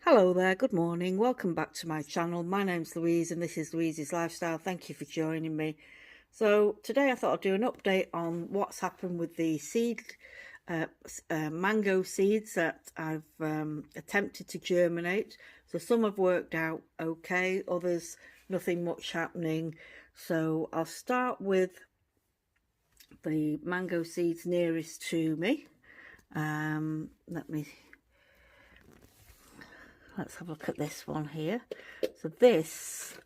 Hello there, good morning, welcome back to my channel. My name's Louise and this is Louise's Lifestyle. Thank you for joining me. So today I thought I'd do an update on what's happened with the mango seeds that I've attempted to germinate. So some have worked out okay, others nothing much happening. So I'll start with the mango seeds nearest to me. Let's have a look at this one here. So this,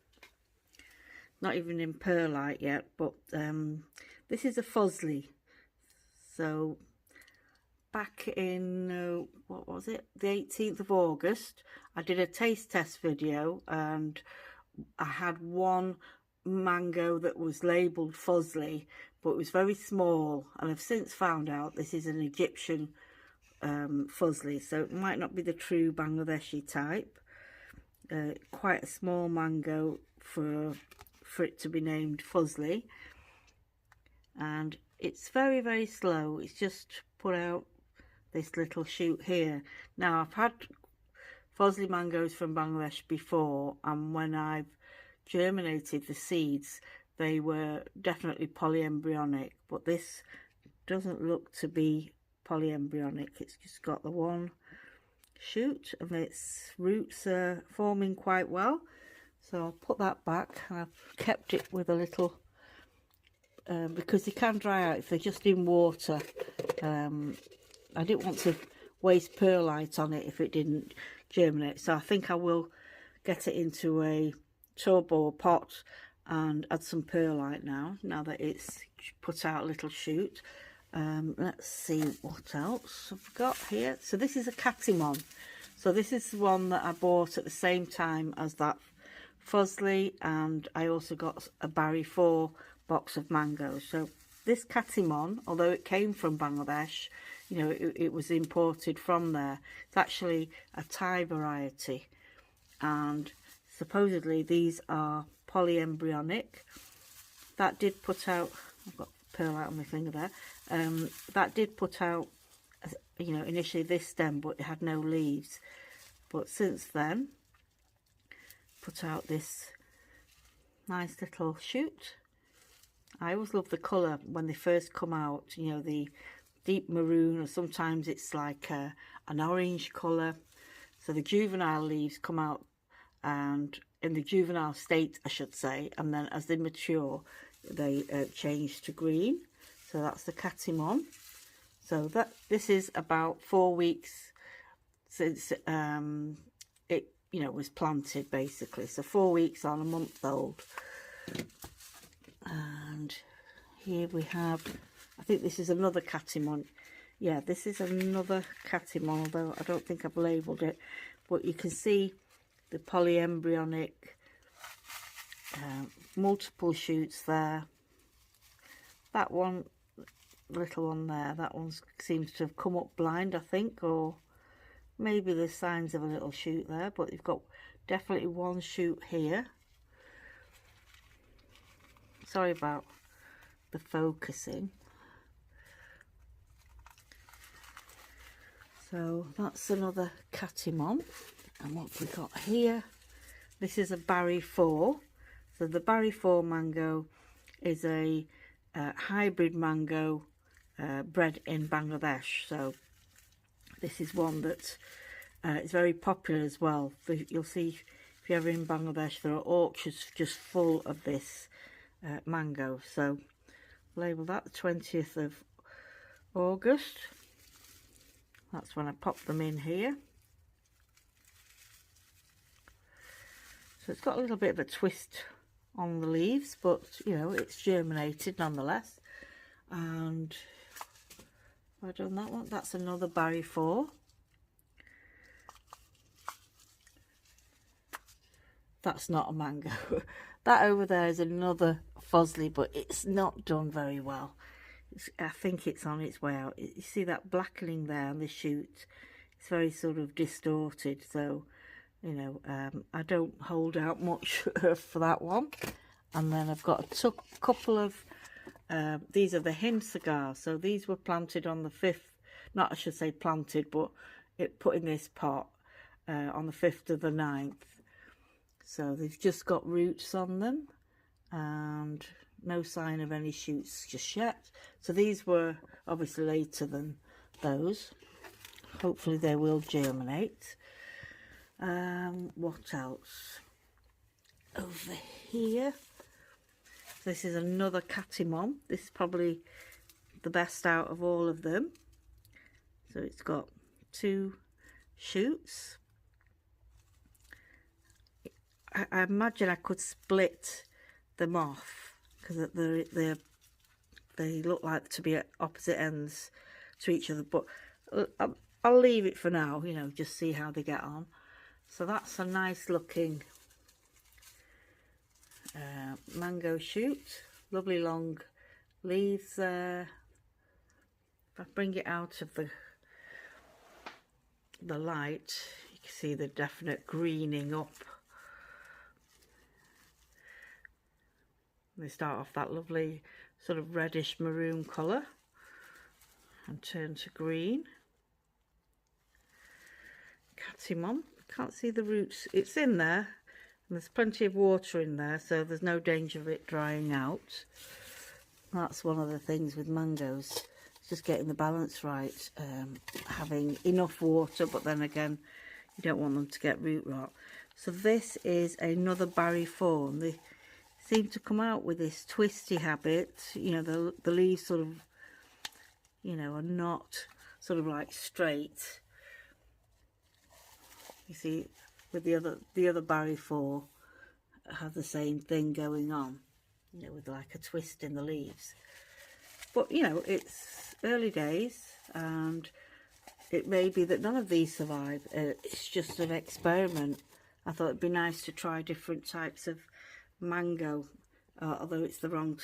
not even in perlite yet, but this is a Fuzzle. So back in, what was it? The 18th of August, I did a taste test video and I had one mango that was labelled Fuzzle, but it was very small. And I've since found out this is an Egyptian Fuzzle, so it might not be the true Bangladeshi type. Quite a small mango for it to be named Fuzzle, and it's very slow. It's just put out this little shoot here. Now I've had Fuzzle mangoes from Bangladesh before, and when I've germinated the seeds they were definitely polyembryonic, but this doesn't look to be polyembryonic. It's just got the one shoot and its roots are forming quite well, so I'll put that back. And I've kept it with a little because they can dry out if they're just in water. I didn't want to waste perlite on it if it didn't germinate, so I think I will get it into a tub or pot and add some perlite now that it's put out a little shoot. Let's see what else I've got here. So this is a Caton. So this is the one that I bought at the same time as that Fuzzle, and I also got a Barry 4 box of mangoes. So this Caton, although it came from Bangladesh, you know, it was imported from there. It's actually a Thai variety, and supposedly these are polyembryonic. That did put out, I've got perlite on my finger there, that did put out, you know, initially this stem, but it had no leaves, but since then put out this nice little shoot. I always love the colour when they first come out, you know, the deep maroon, or sometimes it's like an orange colour. So the juvenile leaves come out, and in the juvenile state I should say, and then as they mature they change to green. So that's the Caton. So this is about 4 weeks since it, you know, was planted basically. So 4 weeks on, a month old. And here we have, I think this is another Caton. Yeah, this is another Caton, although I don't think I've labelled it. But you can see the polyembryonic, multiple shoots there. That one, little one there, that one seems to have come up blind, I think, or maybe there's signs of a little shoot there, but you've got definitely one shoot here. Sorry about the focusing. So that's another Caton. And what have we got here? This is a Barry 4. So the Barry 4 mango is a hybrid mango bred in Bangladesh. So this is one that is very popular as well. You'll see if you're ever in Bangladesh, there are orchards just full of this mango. So label that the 20th of August. That's when I popped them in here. So it's got a little bit of a twist on the leaves, but you know, it's germinated nonetheless. And I've done that one. That's another Barry 4. That's not a mango. That over there is another Fuzzle, but it's not done very well. I think it's on its way out. You see that blackening there on the shoot? It's very sort of distorted, so you know, I don't hold out much for that one. And then I've got a couple of these are the Hind cigars. So these were planted on the 5th, not I should say planted, but put in this pot on the 5th of the 9th. So they've just got roots on them and no sign of any shoots just yet. So these were obviously later than those. Hopefully they will germinate. What else? Over here, this is another Caton. This is probably the best out of all of them. So it's got 2 shoots. I imagine I could split them off because they look like to be at opposite ends to each other, but I'll leave it for now, you know, just see how they get on. So that's a nice looking mango shoot, lovely long leaves there. If I bring it out of the light, you can see the definite greening up. They start off that lovely sort of reddish maroon colour and turn to green. Caton, can't see the roots. It's in there and there's plenty of water in there, so there's no danger of it drying out. That's one of the things with mangoes, it's just getting the balance right, having enough water, but then again you don't want them to get root rot. So this is another berry form. They seem to come out with this twisty habit, you know, the leaves sort of, you know, are not sort of like straight. You see, with the other berry 4 have the same thing going on, you know, with like a twist in the leaves. But you know, it's early days and it may be that none of these survive. It's just an experiment. I thought it'd be nice to try different types of mango, although it's the wrong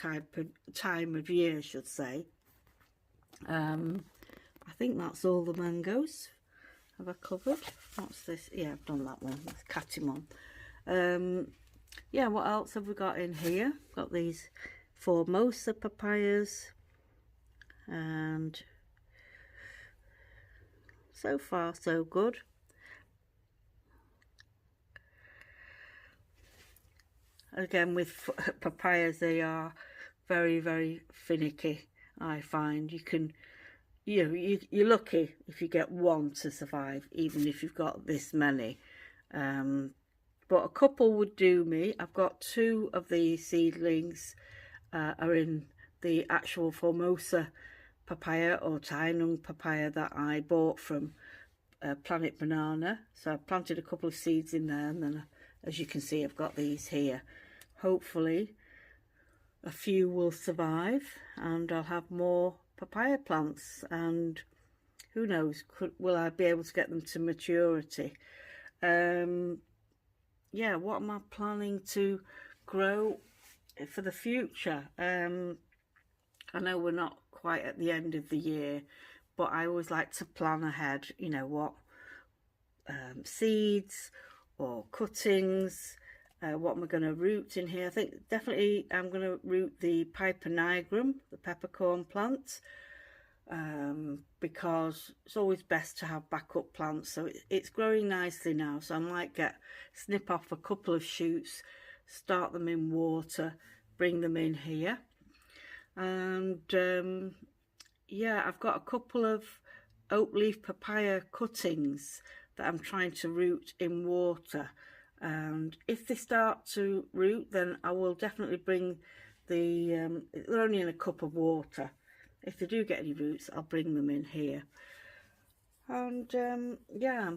time of year, I should say. I think that's all the mangoes. Have I covered? What's this? Yeah, I've done that one. That's Caton. Yeah, what else have we got in here? Got these Formosa papayas, and so far so good. Again, with papayas, they are very, very finicky, I find. You can, you know, you're lucky if you get one to survive, even if you've got this many. But a couple would do me. I've got 2 of the seedlings are in the actual Formosa papaya or Caton papaya that I bought from Planet Banana. So I planted a couple of seeds in there, and then as you can see, I've got these here. Hopefully a few will survive and I'll have more papaya plants, and who knows, will I be able to get them to maturity. Yeah, what am I planning to grow for the future? I know we're not quite at the end of the year, but I always like to plan ahead, you know, what seeds or cuttings, what am I going to root in here. I think definitely I'm going to root the Piper nigrum, the peppercorn plant, because it's always best to have backup plants. So it's growing nicely now, so I might snip off a couple of shoots, start them in water, bring them in here. And yeah, I've got a couple of oak leaf papaya cuttings that I'm trying to root in water, and if they start to root, then I will definitely bring the they're only in a cup of water. If they do get any roots, I'll bring them in here. And yeah,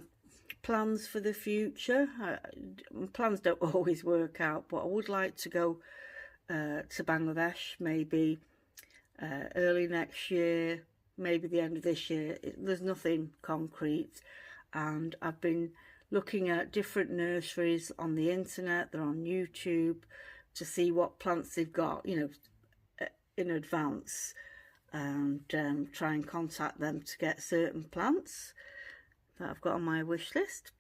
plans for the future. Plans don't always work out, but I would like to go to Bangladesh, maybe early next year, maybe the end of this year. There's nothing concrete, and I've been looking at different nurseries on the internet, they're on YouTube, to see what plants they've got, you know, in advance, and try and contact them to get certain plants that I've got on my wish list.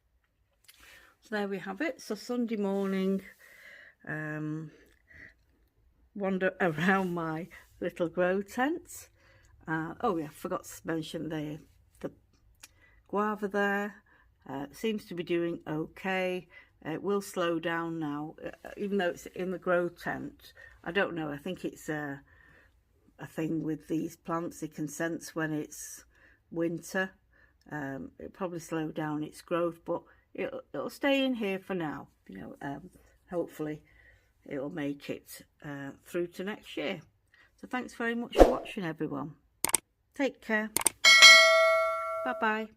So there we have it. So Sunday morning, wander around my little grow tent. Oh yeah, I forgot to mention the guava there. Seems to be doing okay. It will slow down now, even though it's in the grow tent. I don't know, I think it's a thing with these plants. They can sense when it's winter. It'll probably slow down its growth, but it'll stay in here for now. You know, hopefully it'll make it through to next year. So thanks very much for watching, everyone. Take care. Bye bye.